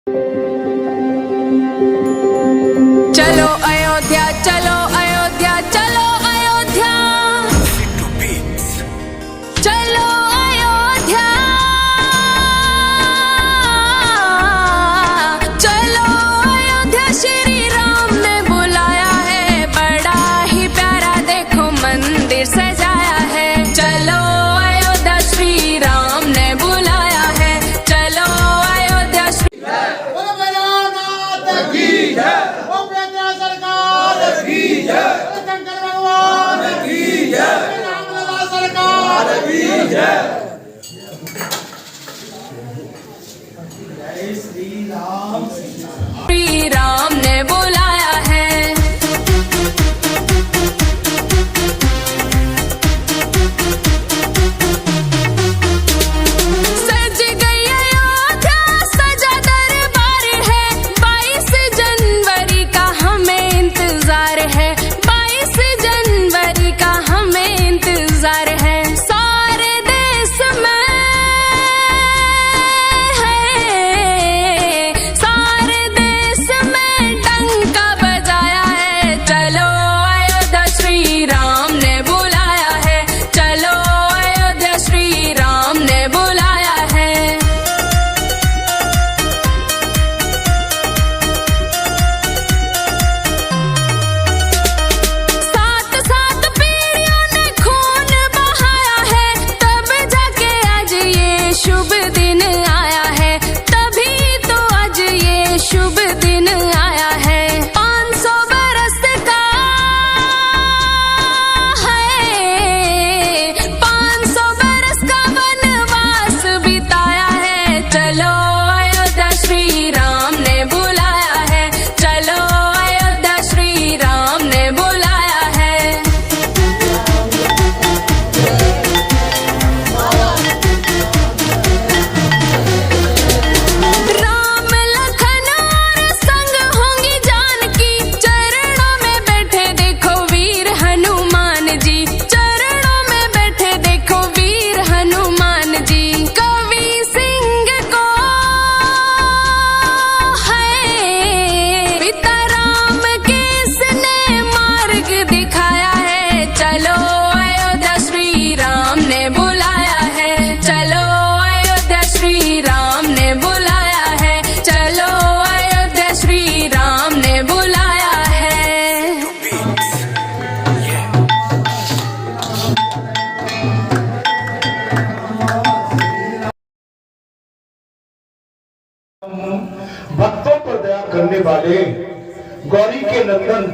चलो अयोध्या, चलो अयोध्या, चलो अयोध्या, चलो अयोध्या, चलो अयोध्या। श्री राम ने बुलाया है, बड़ा ही प्यारा देखो मंदिर सजाया है। चलो अयोध्या, श्री राम ने बुलाया है। चलो अयोध्या, श्री श्री राम ने बुलाया है। सज गई अयोध्या, सजा दरबार है। 22 जनवरी का हमें इंतजार है। 22 जनवरी का हमें इंतजार है। सारे देश में है, सारे देश में डंका बजाया है। चलो अयोध्या, श्री राम ने बुलाया है। चलो अयोध्या, श्री राम ने बुलाया है। सात सात पीढ़ियों ने खून बहाया है, तब जाके आज ये शुभ दिन आया है। तभी तो आज ये शुभ दिन आया है। 500 बरस का है, 500 बरस का वनवास बिताया है। चलो अयोध्या, श्री राम ने बुलाया है। चलो अयोध्या, श्री राम ने बुलाया है। राम लखन और संग होंगी जानकी, चरणों में बैठे देखो वीर हनुमान जी। चरणों में बैठे देखो वीर हनुमान जी। कवि सिंह को है, पिता राम किसने मार्ग दिखाया है। चलो अयोध्या, श्री राम ने बुलाया है। चलो अयोध्या, श्री राम ने बुलाया है। चलो अयोध्या, श्री राम ने बुलाया है। भक्तों पर दया करने वाले गौरी के नंदन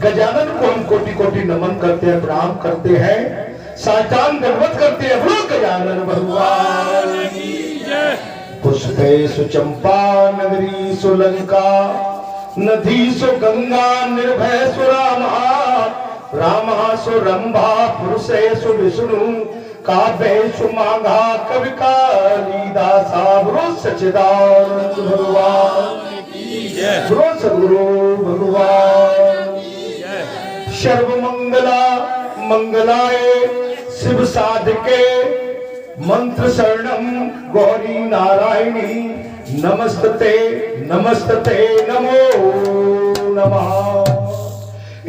गजानन को हम कोटि कोटि नमन करते हैं, प्रणाम करते हैं, साष्टांग दंडवत करते हैं। बोलो गजानन भगवान की जय। पुष्पे सुचंपा नगरी सुलंका, नदी सु गंगा निर्भय सुरामा, रामा सु रंभा पुरुषे सु विष्णु, काव्य सुमाघा कवि कालिदासा। बोलो सच्चिदानंद भगवान की जय। बोलो सद्गुरु भगवान की जय। सर्व मंगला मंगलाय शिव साधके, मंत्र शरणम गौरी नारायणी, नमस्ते नमस्ते नमो नमः।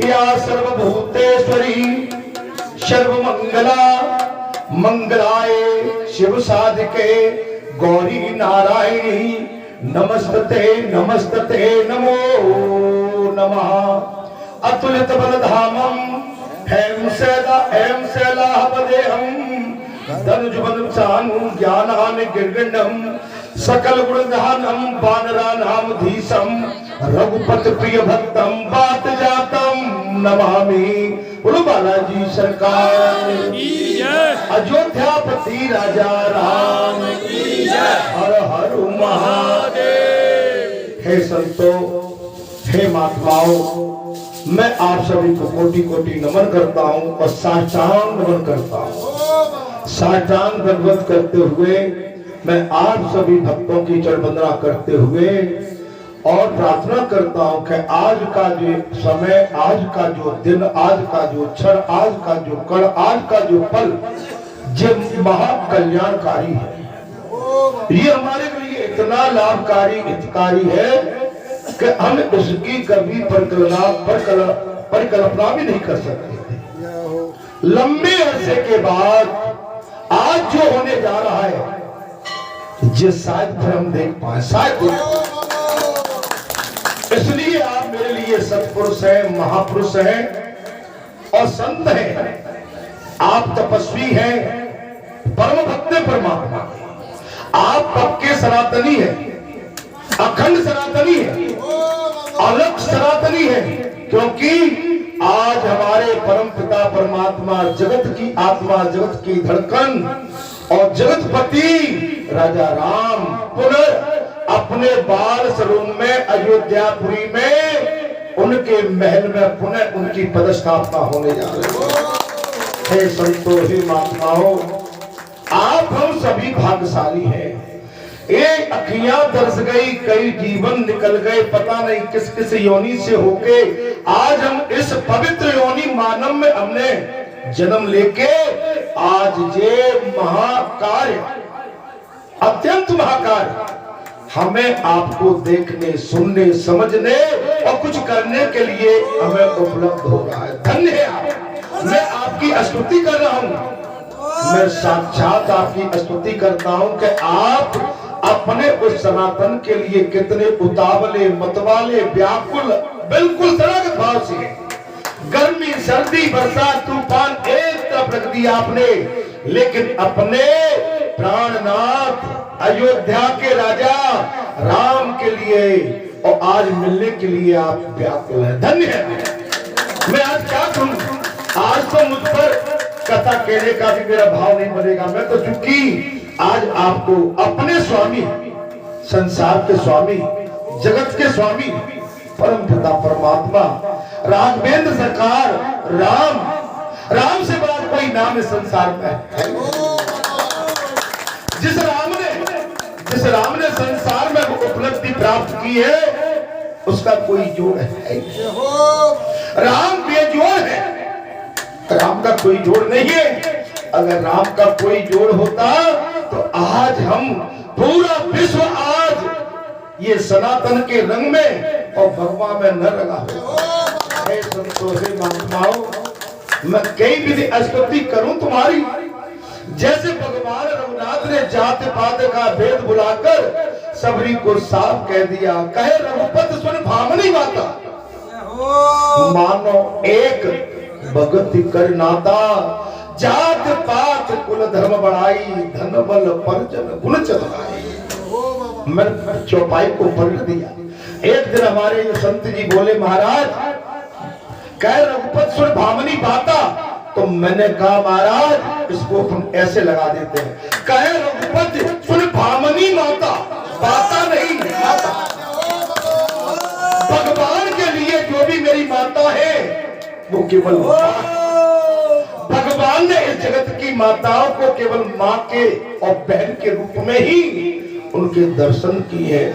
या सर्वभूतेश्वरी सर्वमंगला मंगलाय शिव साधके, गौरी नारायणी, नमस्ते नमस्ते नमो नमः। अतुलित बलधामम हेम शैलापदेहम, धनुज बलचानु ज्ञानान गिरगंडम, सकल गुणधानम वानरा नाम धीसम, रघुपति प्रिय भक्तम बात जातम नमामि। बोलो बालाजी सरकार की जय। अयोध्यापति राजा राम की जय। हर हर महादेव। हे संतो, हे महात्माओं, मैं आप सभी को कोटि कोटि नमन करता हूँ और साष्टांग नमन करता हूँ। साष्टांग दंडवत करते हुए मैं आप सभी भक्तों की चरण वंदना करते हुए और प्रार्थना करता हूं कि आज का जो समय, आज का जो दिन, आज का जो क्षण, आज का जो कण, आज का जो पल, ये महाकल्याणकारी है। ये हमारे लिए इतना लाभकारी हितकारी है कि हम इसकी कभी परिकल्पना भी नहीं कर सकते। लंबे अरसे के बाद आज जो होने जा रहा है ये शायद फिर हम देख पाए, शायद। इसलिए आप मेरे लिए सत्पुरुष हैं, महापुरुष हैं और संत हैं। आप तपस्वी हैं, परम भक्त परमात्मा। आप पक्के सनातनी हैं, अखंड सनातनी हैं, अलग सनातनी हैं, क्योंकि आज हमारे परम पिता परमात्मा, जगत की आत्मा, जगत की धड़कन और जगतपति राजा राम पुनः अपने बाल सरूप में अयोध्यापुरी में उनके महल में पुनः उनकी पदस्थापना होने जा रही है। हे संतों, हे महात्माओं, आप हम सभी भाग्यशाली हैं। एक अखियां दर्श गई, कई जीवन निकल गए, पता नहीं किस किस योनि से होके आज हम इस पवित्र योनि मानव में हमने जन्म लेके आज ये महाकार्य, अत्यंत महाकार्य हमें आपको देखने, सुनने, समझने और कुछ करने के लिए हमें उपलब्ध हो रहा है। धन्य है आप। मैं आपकी स्तुति कर रहा हूँ, मैं साक्षात आपकी स्तुति करता हूँ कि आप अपने उस सनातन के लिए कितने उतावले, मतवाले, व्याकुल, बिल्कुल शरणागत भाव से। गर्मी, सर्दी, बरसात, तूफान एक तरफ रख दिया आपने, लेकिन अपने प्राणनाथ अयोध्या के राजा राम के लिए और आज मिलने के लिए आप व्याकुल हैं। धन्य है। मैं आज क्या कहूं, आज तो मुझ पर कथा कहने का भी मेरा भाव नहीं बनेगा। मैं तो चूंकि आज आपको अपने स्वामी, संसार के स्वामी, जगत के स्वामी, परम पिता परमात्मा, राघवेंद्र सरकार, राम से बड़ा कोई नाम इस संसार में है। जिस राम ने संसार में उपलब्धि प्राप्त की है उसका कोई जोड़ है। राम बेजोड़ है, राम का कोई जोड़ नहीं है। अगर राम का कोई जोड़ होता तो आज हम पूरा विश्व आज ये सनातन के रंग में और भगवा में न रंगा होता। हे संतों, हे महात्माओं, मैं कई विधि स्तुति करूं तुम्हारी, जैसे भगवान रघुनाथ ने जात पात का भेद बुलाकर सबरी को साफ कह दिया। कहे रघुपत सुन भामनी माता, मानो एक भगत कर नाता, जात पात कुल धर्म बढ़ाई, धन बल परजन गुण चलाई। मैं चौपाई को पलट दिया। एक दिन हमारे जो संत जी बोले, महाराज कह रघुपत सुन भामनी बाता, तो मैंने कहा महाराज इसको हम ऐसे लगा देते हैं, कहे रघुपत सुन भामनी माता, बाता नहीं माता। भगवान के लिए जो भी मेरी माता है वो केवल भगवान ने इस जगत की माताओं को केवल माँ के और बहन के रूप में ही उनके दर्शन किए हैं।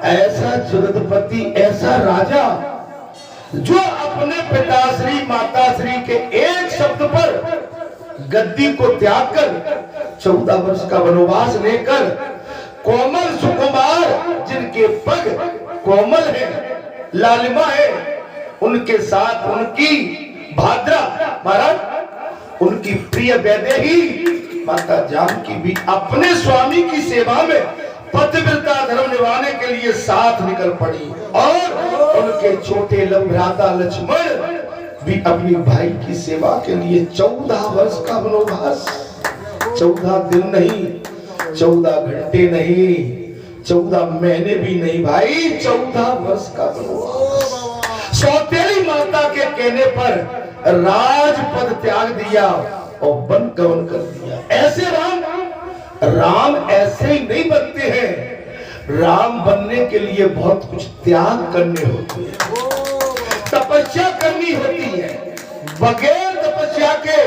ऐसा जगतपति, ऐसा राजा जो अपने पिताश्री माताश्री के एक शब्द पर गद्दी को त्याग कर 14 वर्ष का वनवास लेकर कोमल सुकुमार, जिनके पग कोमल है, लालिमा है, उनके साथ उनकी भाद्रा महाराज, उनकी प्रिय वैदेही माता जानकी भी अपने स्वामी की सेवा में पतिव्रता धर्म निभाने के लिए साथ निकल पड़ी और उनके छोटे भ्राता लक्ष्मण भी अपनी भाई की सेवा के लिए 14 वर्ष का वनवास, 14 दिन नहीं, 14 घंटे नहीं, 14 महीने भी नहीं भाई, 14 वर्ष का वनवास। सौतेली माता के कहने पर राजपद त्याग दिया और वन गमन कर दिया। ऐसे राम ऐसे ही नहीं बनते हैं। राम बनने के लिए बहुत कुछ त्याग करने होते हैं, तपस्या करनी होती है। बगैर तपस्या के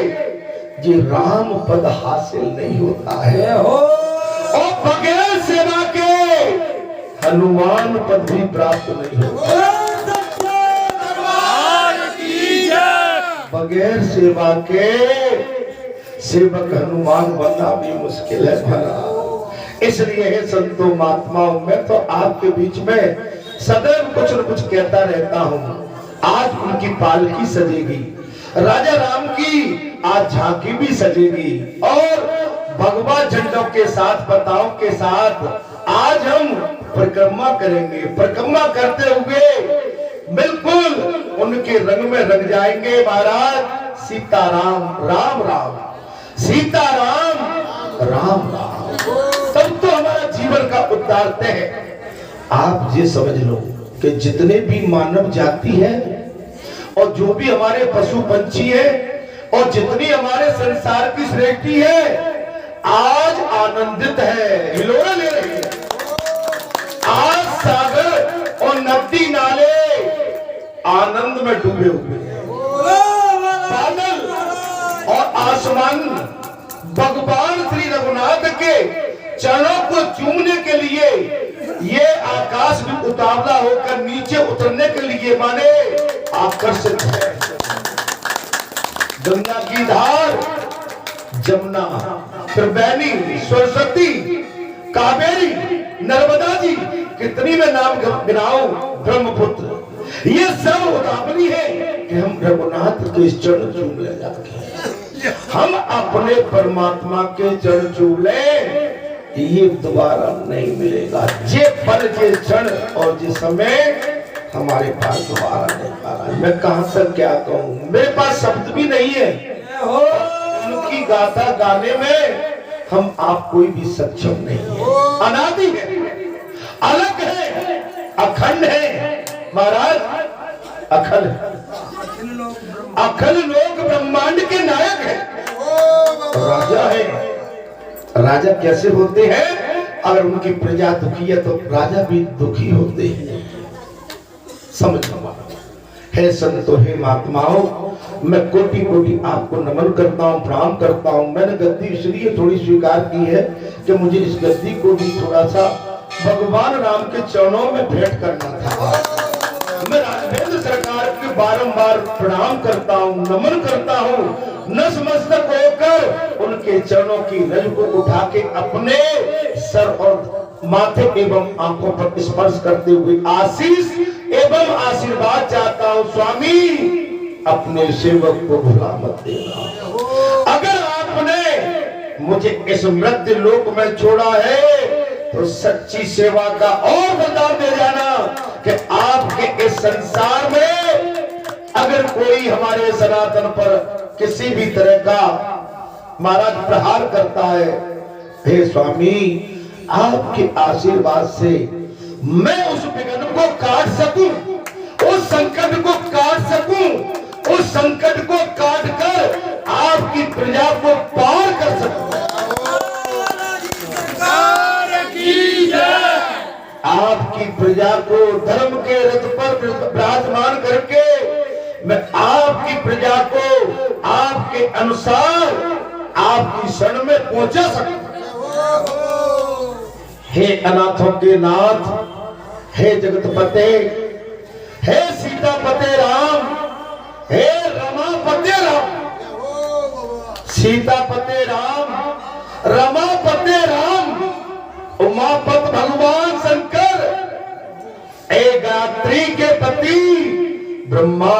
ये राम पद हासिल नहीं होता है और बगैर सेवा के हनुमान पद भी प्राप्त नहीं होता। बगैर सेवा के सेवक हनुमान बनना भी मुश्किल है भला। इसलिए हे संतों महात्माओं, मैं तो आपके बीच में सदैव कुछ न कुछ कहता रहता हूँ। आज उनकी पालकी सजेगी, राजा राम की आज झांकी भी सजेगी और भगवा झंडों के साथ, पताओं के साथ आज हम परिक्रमा करेंगे। परिक्रमा करते हुए बिल्कुल उनके रंग में रंग जाएंगे महाराज। सीताराम राम राम, सीताराम राम राम, तब तो हमारा जीवन का उद्धार तय है। आप ये समझ लो कि जितने भी मानव जाति है और जो भी हमारे पशु पंछी है और जितनी हमारे संसार की सृष्टि है, आज आनंदित है, हिलोरा ले रही है। आज सागर और नदी नाले आनंद में डूबे हुए हैं। बादल और आसमान भगवान श्री रघुनाथ के चरणों को चूमने के लिए, ये आकाश भी उतावला होकर नीचे उतरने के लिए माने आकर्षित है। गंगा की धार, जमुना, त्रिवेणी, सरस्वती, कावेरी, नर्मदा जी, कितनी में नाम गिनाऊं, ब्रह्मपुत्र, ये सब उतावली है कि हम रघुनाथ के चरण चूम ले जाके हम अपने परमात्मा के चरण चूम ले। ये दोबारा नहीं मिलेगा, ये पल, ये क्षण और ये समय हमारे पास दोबारा नहीं आ रहा। मैं कहां तक क्या कहूं, मेरे पास शब्द भी नहीं है। उनकी गाथा गाने में हम आप कोई भी सक्षम नहीं है। अनादि है, अलग है, अखंड है महाराज, अखंड, अखंड लोक ब्रह्मांड के नायक है, राजा है। राजा कैसे होते हैं? अगर उनकी प्रजा दुखी है तो राजा भी दुखी होते हैं। समझो हे संतों, हे महात्माओं, मैं कोटि कोटि आपको नमन करता हूँ, प्रणाम करता हूँ। मैंने गद्दी इसलिए थोड़ी स्वीकार की है कि मुझे इस गद्दी को भी थोड़ा सा भगवान राम के चरणों में भेंट करना था। मैं राजवेंद्र सरकार के बारंबार प्रणाम करता हूँ, नमन करता हूँ, नतमस्तक होकर उनके चरणों की रज को उठा के अपने सर और माथे एवं आंखों पर स्पर्श करते हुए आशीष एवं आशीर्वाद चाहता हूँ। स्वामी, अपने सेवक को भुला मत देना। अगर आपने मुझे इस मृत्यु लोक में छोड़ा है तो सच्ची सेवा का और बता दे जाना कि आपके इस संसार में अगर कोई हमारे सनातन पर किसी भी तरह का महाराज प्रहार करता है, हे स्वामी, आपके आशीर्वाद से मैं उस विघ्न को काट सकूं, उस संकट को काट सकूं, उस संकट को काट कर आपकी प्रजा को पार कर सकूं। आपकी प्रजा को धर्म के रथ पर विराजमान करके मैं आपकी प्रजा को आपके अनुसार आपकी शरण में पहुंचा सकूं। हे अनाथों के नाथ, हे जगतपते, हे सीतापते राम, हे रमापते राम, सीतापते राम, रमापते राम, उमापत भगवान शंकर, ए गायत्री के पति ब्रह्मा,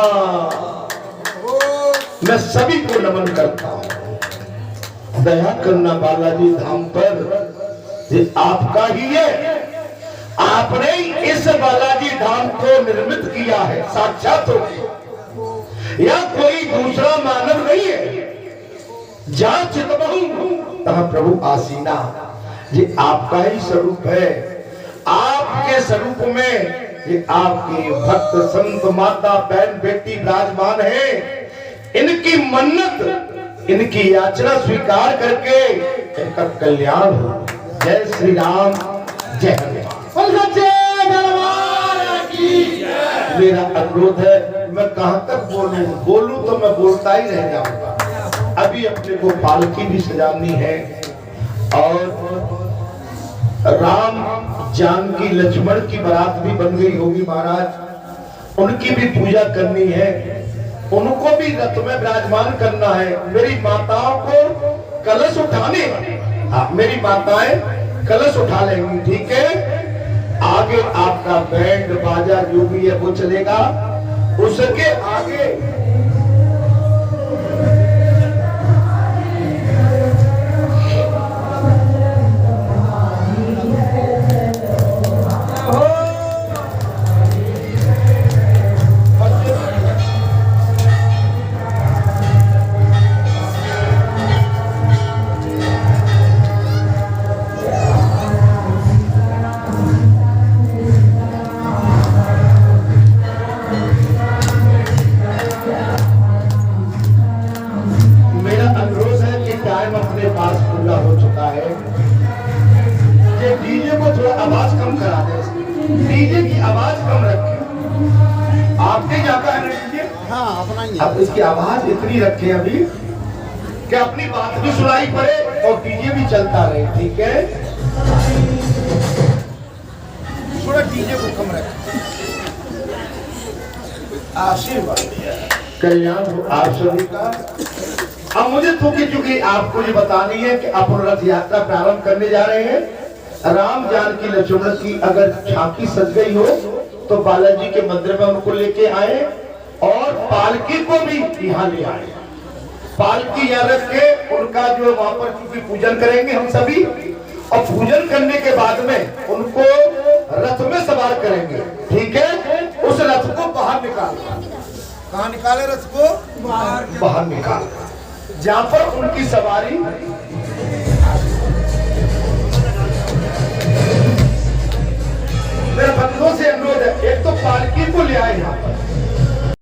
मैं सभी को नमन करता हूं। दया करना बालाजी धाम पर ये आपका ही है। आपने इस बालाजी धाम को निर्मित किया है, साक्षात हो, या कोई दूसरा मानव नहीं है। जहां चितबहु तहां प्रभु आसीना, ये आपका ही स्वरूप है। आपके स्वरूप में ये आपके भक्त संत माता बहन बेटी विराजमान है। इनकी मन्नत, इनकी याचना स्वीकार करके इनका कल्याण हो। जय श्री राम, जय हनुमान। मेरा अनुरोध है, मैं कहां तक बोलूं तो मैं बोलता ही रह जाऊंगा। अभी अपने को पालकी भी सजानी है और राम जानकी लक्ष्मण की बारात भी बन गई होगी महाराज, उनकी भी पूजा करनी है, उनको भी रथ में विराजमान करना है। मेरी माताओं को कलश उठाने, मेरी माताएं कलश उठा लेंगी, ठीक है। आगे आपका बैंड बाजा जो भी है वो चलेगा, उसके आगे अपने पास पूरा हो चुका है। ये डीजे को थोड़ा आवाज कम करा दे, डीजे की आवाज कम रखें। आपके जाता है ना डीजे? हाँ, अपना ही है। अब इसकी आवाज इतनी रखें अभी कि अपनी बात भी सुनाई पड़े और डीजे भी चलता रहे, ठीक है। थोड़ा डीजे को कम रखें। आशीर्वाद कल्याण हो आप सभी का। अब मुझे चूंकि आपको ये बतानी है कि अपन रथ यात्रा प्रारंभ करने जा रहे हैं। राम जानकी लक्ष्मण की अगर झांकी सज गई हो तो बालाजी के मंदिर में उनको लेके आए और पालकी को भी यहाँ ले आए। पालकी यहाँ रख के उनका जो वहां पर चूंकि पूजन करेंगे हम सभी, और पूजन करने के बाद में उनको रथ में सवार करेंगे, ठीक है। उस रथ को बाहर निकाल, कहाँ निकाले रथ को? बाहर निकाल, जहां पर उनकी सवारी मेरे बंधुओं से अनुरोध है, एक तो पालकी को ले आए यहाँ पर,